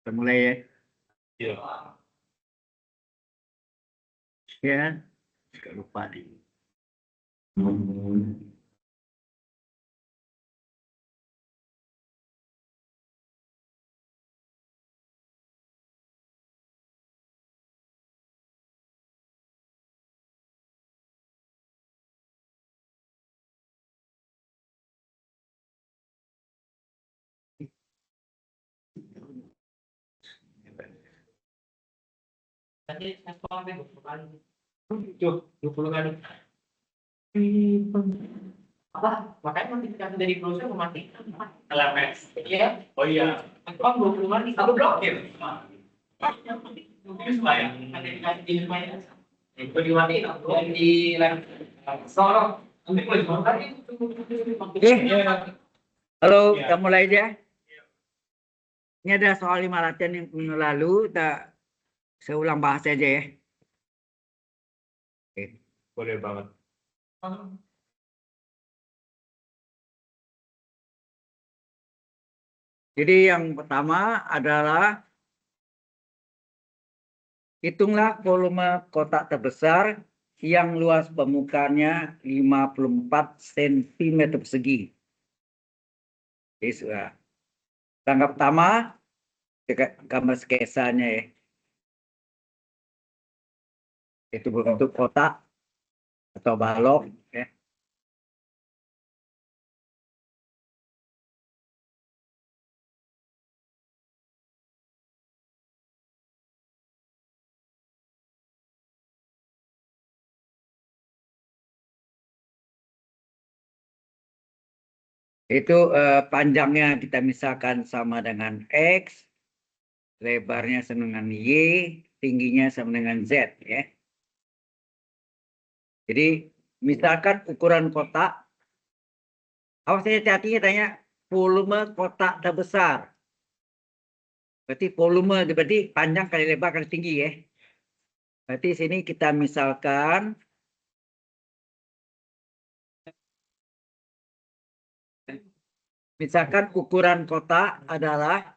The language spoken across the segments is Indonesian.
Kita mulai ya. Iya. Ya, nggak lupa nih. Tadi saya sampai 20 kali. 20 kali. Apa? Makanya notifikasi dari browser mematikan. LMS. Iya. Oh iya. Aku 20 kali. Aku blokir. Notifikasi di lumayan. Itu dimatiin. Aku di live. Sorok. Nanti mulai tadi. Oke. Halo, kita mulai aja. Ini ada soal 5 latihan yang minggu lalu. Saya ulang bahas aja ya. Oke. Boleh banget. Jadi yang pertama adalah hitunglah volume kotak terbesar yang luas permukaannya 54 cm persegi. Jadi sudah. Tangga pertama, gambar sketsanya ya. Itu berbentuk kotak atau balok ya. Itu panjangnya kita misalkan sama dengan X, lebarnya sama dengan Y, tingginya sama dengan Z ya. Jadi misalkan ukuran kotak, awas hati-hati tanya volume kotak terbesar. Berarti volume berarti panjang kali lebar kali tinggi ya. Berarti sini kita misalkan ukuran kotak adalah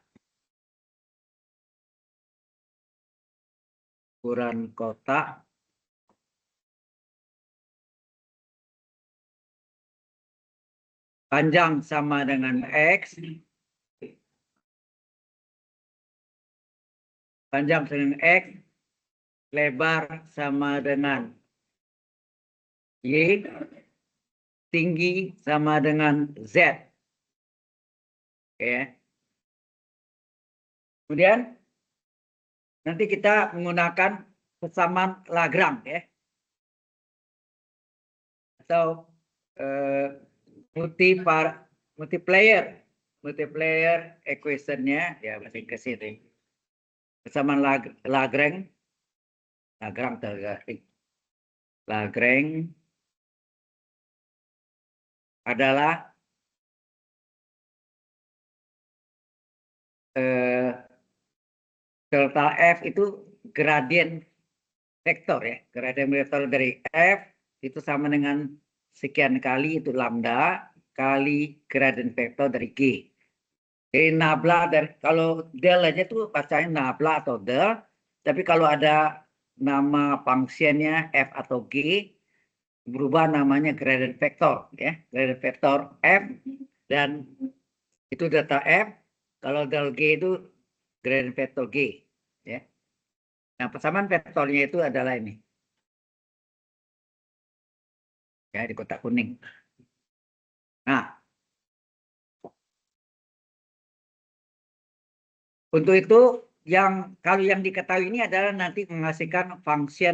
ukuran kotak panjang sama dengan X, panjang sama dengan X, lebar sama dengan Y, tinggi sama dengan Z. Oke. Kemudian nanti kita menggunakan persamaan Lagrange ya. Atau multiplier equation-nya ya masih ke sini. Persamaan Lagrange adalah delta F itu gradien vektor ya. Gradien vektor dari F itu sama dengan sekian kali itu lambda kali gradien vektor dari G. Jadi nabla dari kalau del aja tuh bacanya nabla atau del, tapi kalau ada nama fungsinya F atau G berubah namanya gradient vektor ya. Gradient vektor F dan itu delta F, kalau del G itu gradient vektor G ya. Nah, persamaan vektornya itu adalah ini. Ya, di kotak kuning. Nah, untuk itu kalau yang diketahui ini adalah nanti menghasilkan fungsi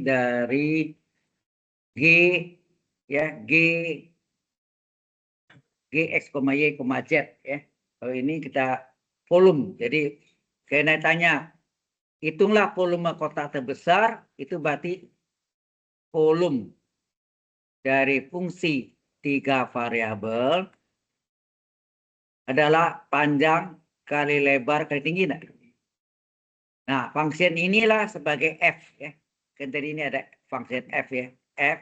dari G ya, X, Y, Z ya. Kalau ini kita volume. Jadi karena tanya hitunglah volume kotak terbesar, itu berarti volume dari fungsi 3 variabel adalah panjang kali lebar kali tinggi. Nah, function inilah sebagai F ya. Kan tadi ini ada function F ya. F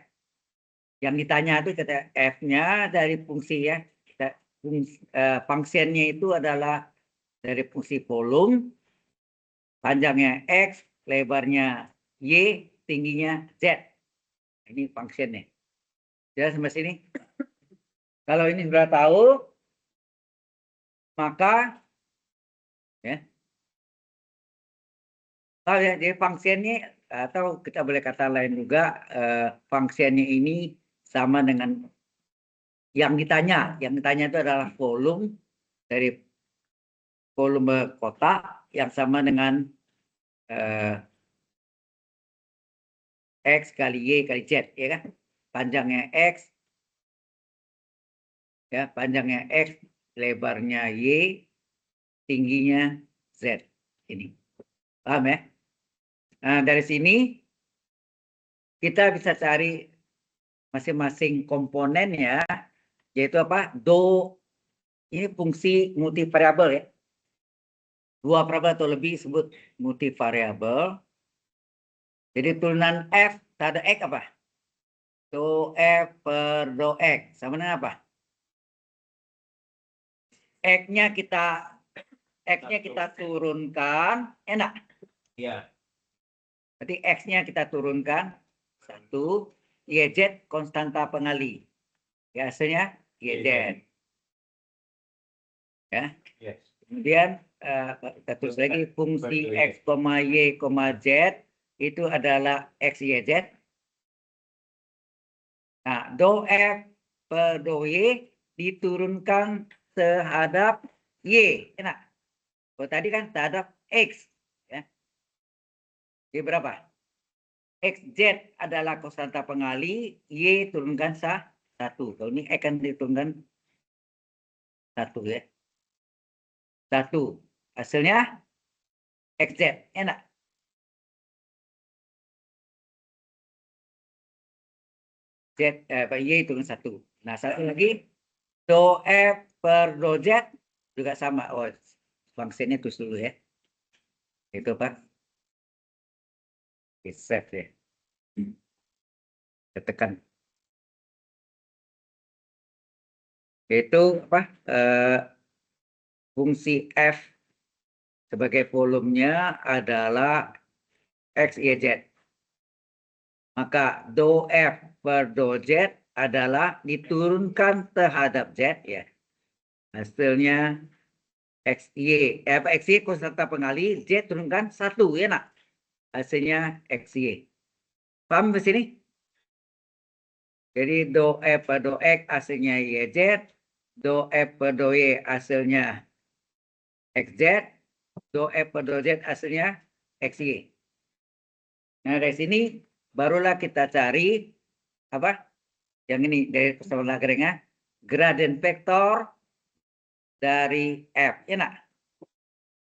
yang ditanya itu kata F-nya dari fungsi ya. Fungsinya itu adalah dari fungsi volume, panjangnya X, lebarnya Y, tingginya Z. Ini fungsinya. Jelas sampai sini? Kalau ini sudah tahu, maka ya, jadi fungsinya atau kita boleh kata lain juga, fungsinya ini sama dengan yang ditanya. Yang ditanya itu adalah volume dari volume kotak yang sama dengan X kali Y kali Z, ya kan? Panjangnya X, ya, panjangnya X, lebarnya Y, tingginya Z. Ini. Paham ya? Nah, dari sini kita bisa cari masing-masing komponen ya, yaitu apa? Ini fungsi multivariabel ya. Dua variabel atau lebih disebut multivariabel. Jadi turunan F terhadap X apa? Do F per do X. Sama dengan apa? X-nya kita turunkan, enak. Iya. Berarti X-nya kita turunkan. 1. YZ konstanta pengali. Ya, hasilnya YZ. Ya. Yes. Kemudian kita tulis lagi fungsi X, Y, Z itu adalah XYZ. Nah, do F per do Y diturunkan terhadap Y. Enak. Kalau tadi kan terhadap X. Ya. Jadi berapa? XZ adalah konstanta pengali, Y turunkan 1. Kalau ini X kan diturunkan 1 ya. 1. Hasilnya XZ. Enak. Y turun 1. Nah, satu lagi. Do F per do Z juga sama. Oh, fungsinya terus dulu ya. Itu Pak. Save ya. Kita tekan. Itu apa? Fungsi F sebagai volumenya adalah X, Y, Z. Maka do F per do Z adalah diturunkan terhadap Z ya. Hasilnya XY. XY konstanta pengali, Z turunkan 1 ya nak. Hasilnya XY. Paham di sini? Jadi do F per do X hasilnya YZ, do F per do Y hasilnya XZ, do F per do Z hasilnya XY. Nah, dari sini barulah kita cari apa? Yang ini dari persamaan Lagrange, gradien vektor dari F. Ya nak?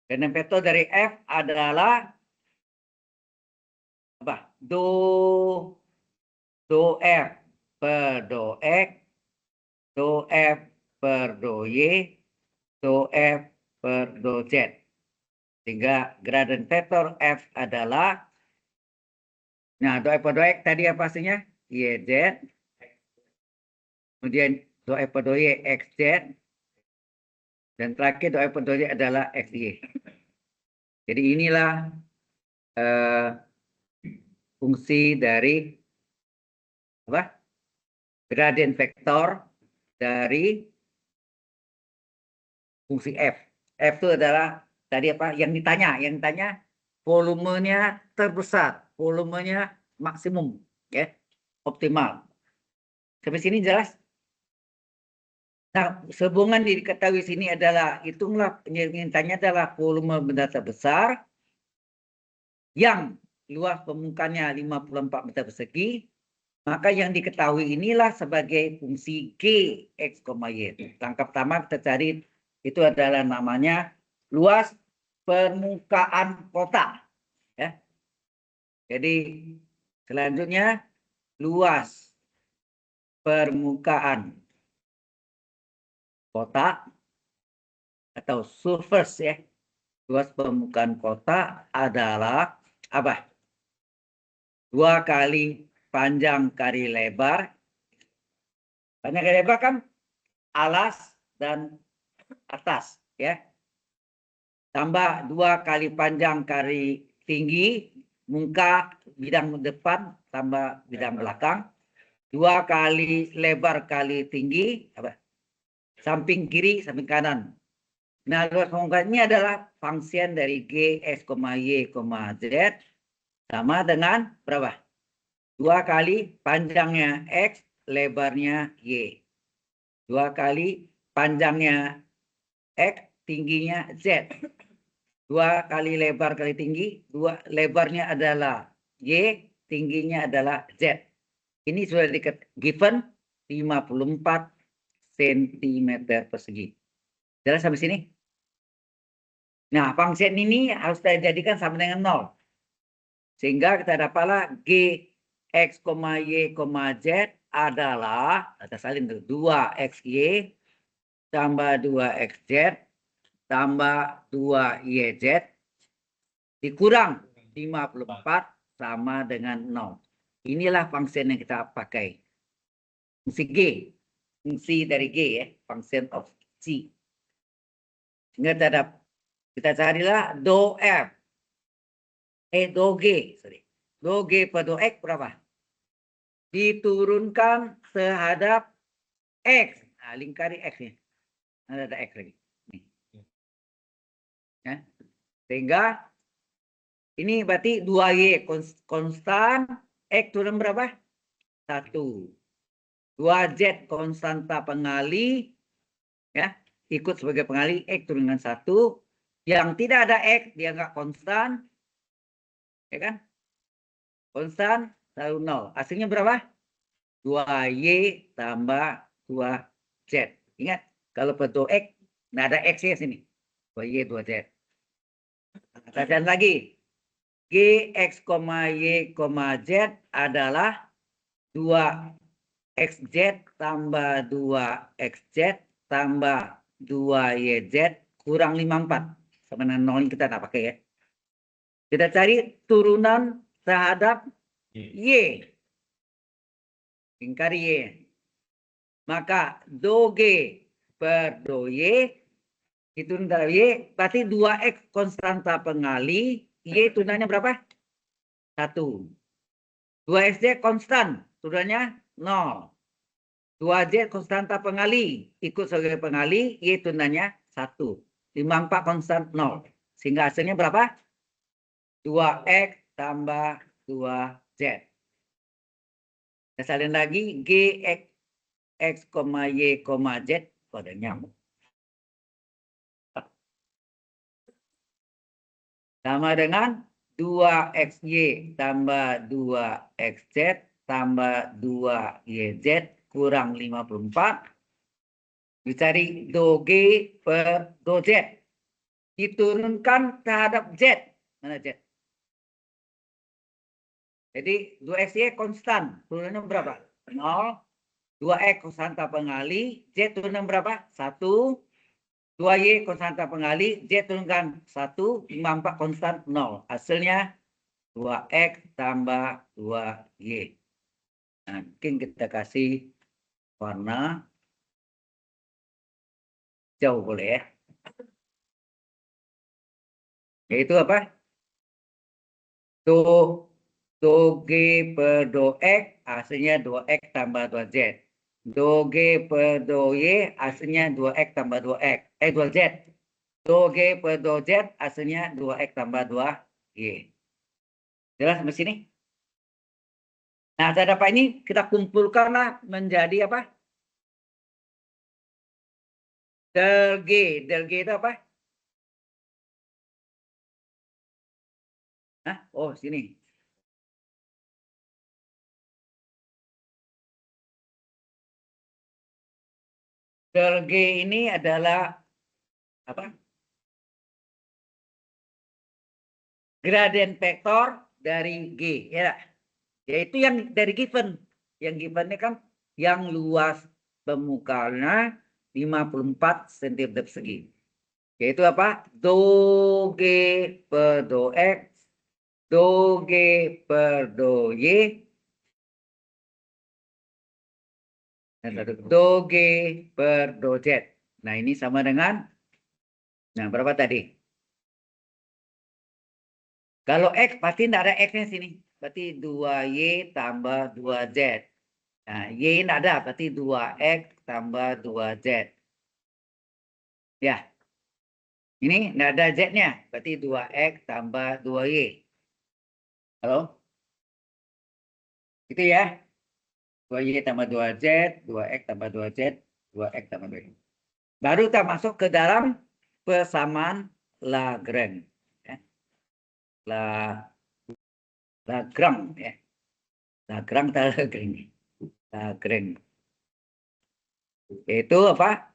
Gradien vektor dari F adalah apa? Do F per do X, do F per do Y, do F per do Z. Sehingga gradien vektor F adalah, nah, do F per do X tadi apa hasilnya? YZ. Kemudian do F per do Y XZ. Dan terakhir do F per do Y adalah XY. Jadi inilah fungsi dari apa? Gradien vektor dari fungsi F. F itu adalah tadi apa? Yang ditanya volumenya terbesar, volumenya maksimum, ya, optimal. Sampai sini jelas? Nah, sehubungan diketahui sini adalah hitunglah penyintanya adalah volume benda terbesar yang luas permukaannya 54 meter persegi, maka yang diketahui inilah sebagai fungsi G X, Y. Langkah pertama kita cari itu adalah namanya luas permukaan kotak. Ya. Jadi selanjutnya luas permukaan kotak atau surface ya. Luas permukaan kotak adalah apa? 2 kali panjang kali lebar. Panjang kali lebar kan alas dan atas ya. tambah 2 kali panjang kali tinggi, muka bidang depan tambah bidang belakang, 2 kali lebar kali tinggi, samping kiri, samping kanan. Nah, ini adalah fungsi dari G, X, Y, Z sama dengan berapa? 2 kali panjangnya X, lebarnya Y. 2 kali panjangnya X, tingginya Z. 2 kali lebar kali tinggi, 2 lebarnya adalah Y, tingginya adalah Z. Ini sudah given 54 cm persegi. Jelas sampai sini? Nah, fungsi ini harus kita jadikan sama dengan 0. Sehingga kita dapatlah G, X, Y, Z adalah, kita salin 2XY tambah 2XZ tambah 2YZ dikurang 54 sama dengan 0. Inilah fungsi yang kita pakai. Fungsi G. Fungsi dari G ya. Function of G. Sehingga kita carilah do F. Do G. Sorry. Do G per do X berapa? Diturunkan terhadap X. Nah, lingkari X nih. Ada X lagi. Nih. Ya. Sehingga ini berarti 2Y konstan, X turun berapa? 1. 2Z konstanta pengali, ya, ikut sebagai pengali, X turun dengan 1. Yang tidak ada X, dia nggak konstan, ya kan? Konstan, selalu 0. Hasilnya berapa? 2Y tambah 2Z. Ingat, kalau bentuk X, nggak ada X ya sini. 2Y, 2Z. Kita lagi. Gx, Y, Z adalah 2xz tambah 2xz tambah 2yz kurang 54. Sama dengan 0 kita tak pakai ya. Kita cari turunan terhadap y. Lingkari y. Maka do g per do y diturunkan terhadap y berarti 2x konstanta pengali, y turunannya berapa? 1. 2xz konstan, turunannya 0. 2z konstanta pengali, ikut sebagai pengali, y turunannya 1. 54 konstan 0. Sehingga hasilnya berapa? 2x tambah 2z. Kita salin lagi, gx, x, y, z. Ada nyamuk. Sama dengan 2xy tambah 2xz tambah 2yz kurang 54. Dicari do G per do Z. Diturunkan terhadap Z. Mana Z? Jadi 2xy konstan. Turunannya berapa? 0. 2x konstanta pengali. Z turunnya berapa? 1. 2y konstanta pengali. Z turunkan 1. 54 konstan 0. Hasilnya 2x tambah 2y. Nah, mungkin kita kasih warna jauh boleh ya. Yaitu apa? Do G per do X hasilnya 2X tambah 2Z. Do G per do Y hasilnya 2X tambah 2X. 2Z. Do G per do Z hasilnya 2X tambah 2Y. Jelas sampai sini? Nah, saya dapat ini kita kumpulkanlah menjadi apa? Del G. Del G itu apa? Hah? Oh, sini. Del G ini adalah apa? Gradien vektor dari G, ya. Yaitu yang dari given. Yang given ini kan yang luas permukaannya 54 cm persegi. Yaitu apa? Do G per do X, do G per do Y, dan do G per do Z. Nah, ini sama dengan, nah berapa tadi? Kalau X pasti tidak ada X-nya sini. Berarti 2Y tambah 2Z. Nah, Y tidak ada, berarti 2X tambah 2Z. Ya, ini tidak ada Z-nya, berarti 2X tambah 2Y. Halo? Itu ya. 2Y tambah 2Z, 2X tambah 2Z, 2X tambah 2Y. Baru kita masuk ke dalam persamaan Lagrange. Ya. Lagrange. Ya. Lagrange atau Lagrange. Lagrange. Itu apa?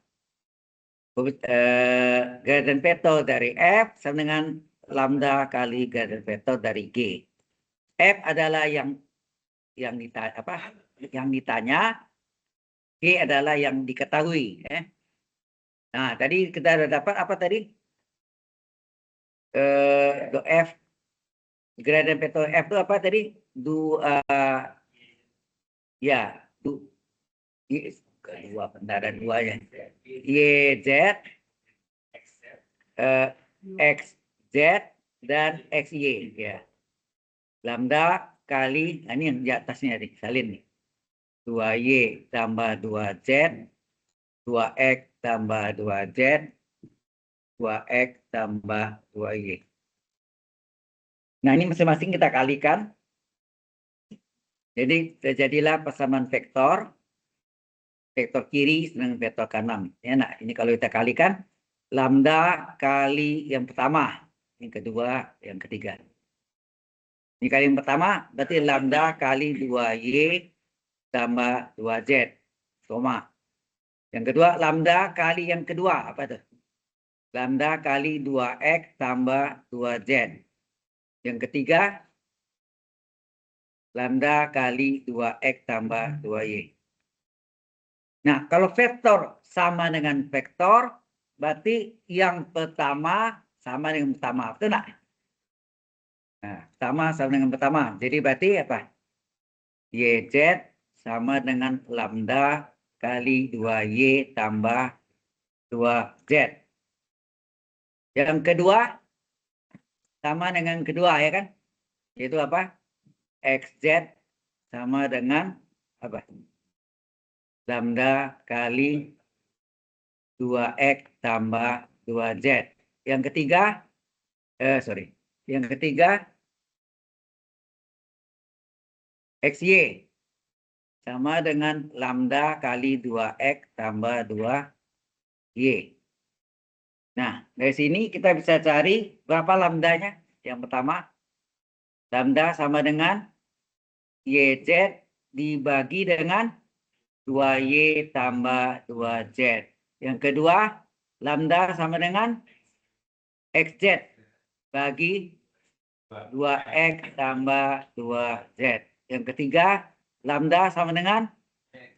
Gradient vektor dari F sama dengan lambda kali gradient vektor dari G. F adalah yang ditanya, G adalah yang diketahui. Nah, tadi kita sudah dapat apa tadi? F gradient vektor F itu apa tadi? Ya, dua, ada dua ya. YZ, XZ dan XY ya. Lambda kali, nah ini yang di atasnya nih, salin nih. 2Y tambah 2Z, 2X tambah 2Z, 2X tambah 2Y. Nah ini masing-masing kita kalikan. Jadi terjadilah persamaan vektor kiri dengan vektor kanan. Ya, nah ini kalau kita kalikan, lambda kali yang pertama, yang kedua, yang ketiga. Ini kali yang pertama, berarti lambda kali 2Y tambah 2Z. Koma. Yang kedua, lambda kali yang kedua. Apa itu? Lambda kali 2X tambah 2Z. Yang ketiga, lambda kali 2X tambah 2Y. Nah, kalau vektor sama dengan vektor, berarti yang pertama sama dengan pertama. Betul nggak? Nah, sama dengan pertama. Jadi berarti apa? YZ sama dengan lambda kali 2Y tambah 2Z. Yang kedua sama dengan kedua ya kan? Yaitu apa? XZ sama dengan apa? Lambda kali 2X tambah 2Z. Yang ketiga, Yang ketiga XY sama dengan lambda kali 2X tambah 2Y. Nah, dari sini kita bisa cari berapa lambdanya. Yang pertama, lambda sama dengan YZ dibagi dengan 2Y tambah 2Z. Yang kedua, lambda sama dengan XZ bagi 2X tambah 2Z. Yang ketiga, lambda sama dengan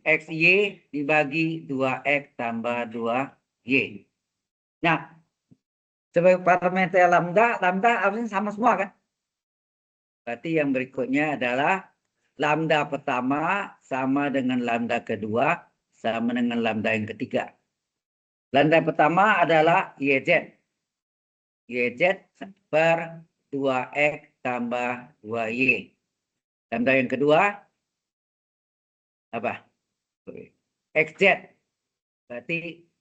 XY dibagi 2X tambah 2Y. Nah, sebagai parameter lambda harusnya sama semua kan? Berarti yang berikutnya adalah lambda pertama sama dengan lambda kedua sama dengan lambda yang ketiga. Lambda pertama adalah YZ. YZ per 2X tambah 2Y. Lambda yang kedua apa? XZ. Berarti